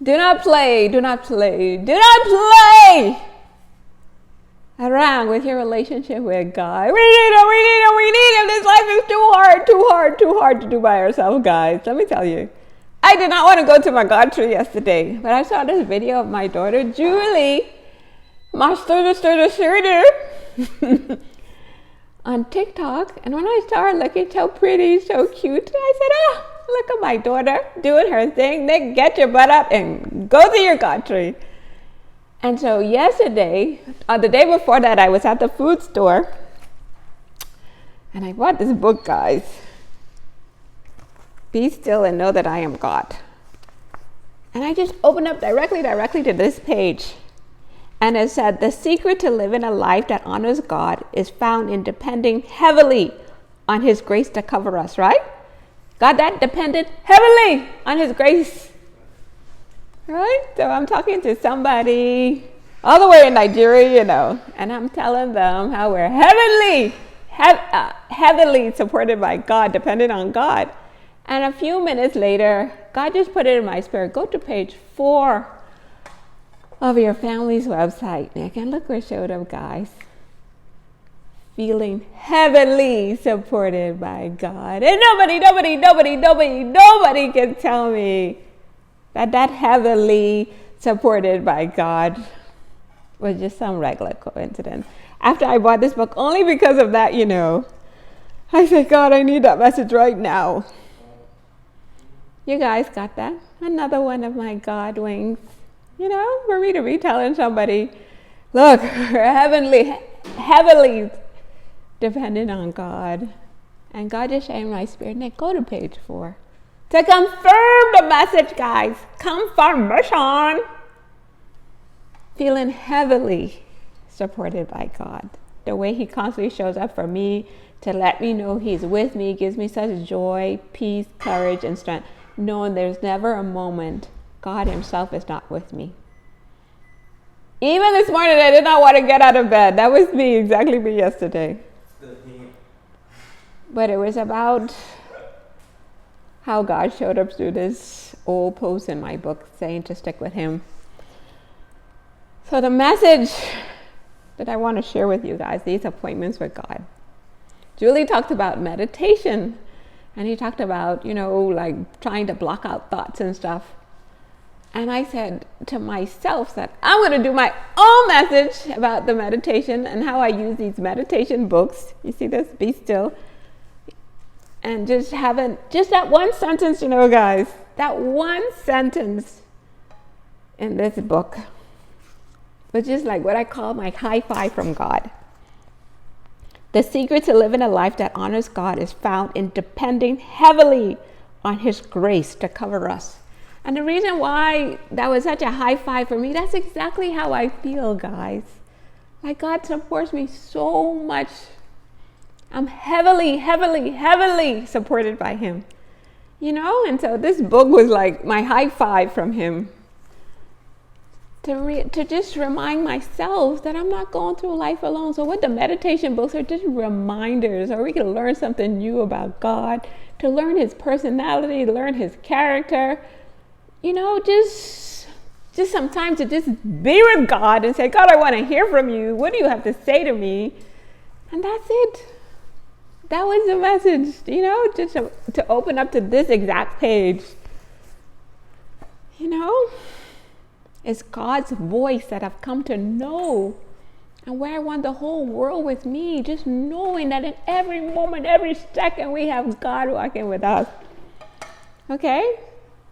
Do not play, do not play, do not play around with your relationship with God. We need him, we need him, we need him. This life is too hard, too hard, too hard to do by ourselves, guys. Let me tell you. I did not want to go to my God tree yesterday, but I saw this video of my daughter, Julie, on TikTok. And when I saw her looking so pretty, so cute, I said, look at my daughter doing her thing. Nick, get your butt up and go to your God tree. And so yesterday, the day before that, I was at the food store and I bought this book, guys. Be Still and Know That I Am God. And I just opened up directly to this page. And it said, the secret to living a life that honors God is found in depending heavily on his grace to cover us, right? God that depended heavily on his grace. Right? So I'm talking to somebody all the way in Nigeria, and I'm telling them how we're heavily supported by God, dependent on God. And a few minutes later, God just put it in my spirit. Go to page 4 of your family's website, Nick, and look what showed up, guys. Feeling heavily supported by God. And nobody can tell me that heavily supported by God was just some regular coincidence. After I bought this book, only because of that, I said, God, I need that message right now. You guys got that? Another one of my God wings. For me to be telling somebody, look, we're heavily dependent on God. And God just shared in my spirit, Nick, go to page 4. To confirm the message, guys. Confirmation. Feeling heavily supported by God. The way he constantly shows up for me to let me know he's with me gives me such joy, peace, courage, and strength. Knowing there's never a moment God himself is not with me. Even this morning, I did not want to get out of bed. That was me, exactly me yesterday. But it was about how God showed up through this old post in my book saying to stick with him. So the message that I want to share with you guys, these appointments with God. Julie talked about meditation, and he talked about, like trying to block out thoughts and stuff. And I said to myself that I'm going to do my own message about the meditation and how I use these meditation books. You see this? Be Still. And just that one sentence, guys, that one sentence in this book was just like what I call my high five from God. The secret to living a life that honors God is found in depending heavily on his grace to cover us. And the reason why that was such a high five for me, that's exactly how I feel, guys. Like God supports me so much. I'm heavily supported by him. And so this book was like my high five from him. To just remind myself that I'm not going through life alone. So what the meditation books are just reminders, or we can learn something new about God, to learn his personality, to learn his character. Just sometimes to just be with God and say, God, I want to hear from you. What do you have to say to me? And that's it. That was the message, just to open up to this exact page. It's God's voice that I've come to know, and where I want the whole world with me, just knowing that in every moment, every second, we have God walking with us. Okay?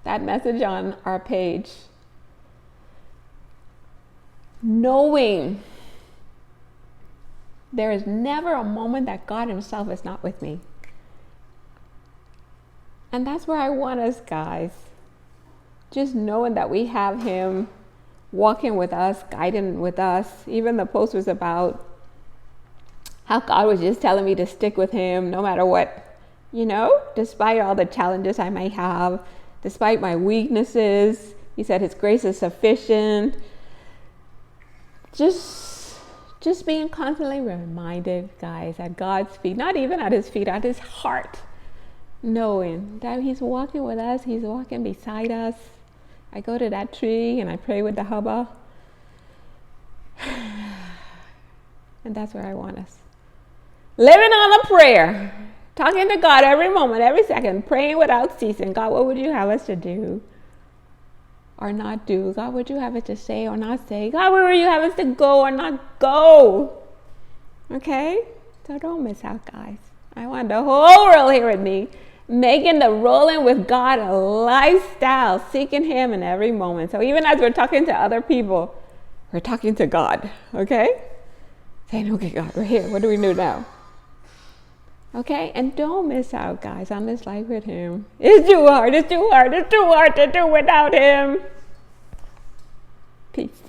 That message on our page. Knowing there is never a moment that God himself is not with me. And that's where I want us, guys. Just knowing that we have him walking with us, guiding with us. Even the post was about how God was just telling me to stick with him no matter what, despite all the challenges I may have, despite my weaknesses. He said his grace is sufficient. Just being constantly reminded, guys, at God's feet, not even at his feet, at his heart, knowing that he's walking with us, he's walking beside us, I go to that tree and I pray with the hubba. And that's where I want us. Living on a prayer. Talking to God every moment, every second. Praying without ceasing. God, what would you have us to do or not do? God, would you have us to say or not say? God, where would you have us to go or not go? Okay? So don't miss out, guys. I want the whole world here with me. Making the rolling with God a lifestyle. Seeking Him in every moment. So even as we're talking to other people, we're talking to God. Okay? Saying, okay, God, we're here. What do we do now? Okay? And don't miss out, guys, on this life with Him. It's too hard. It's too hard. It's too hard to do without Him. Peace.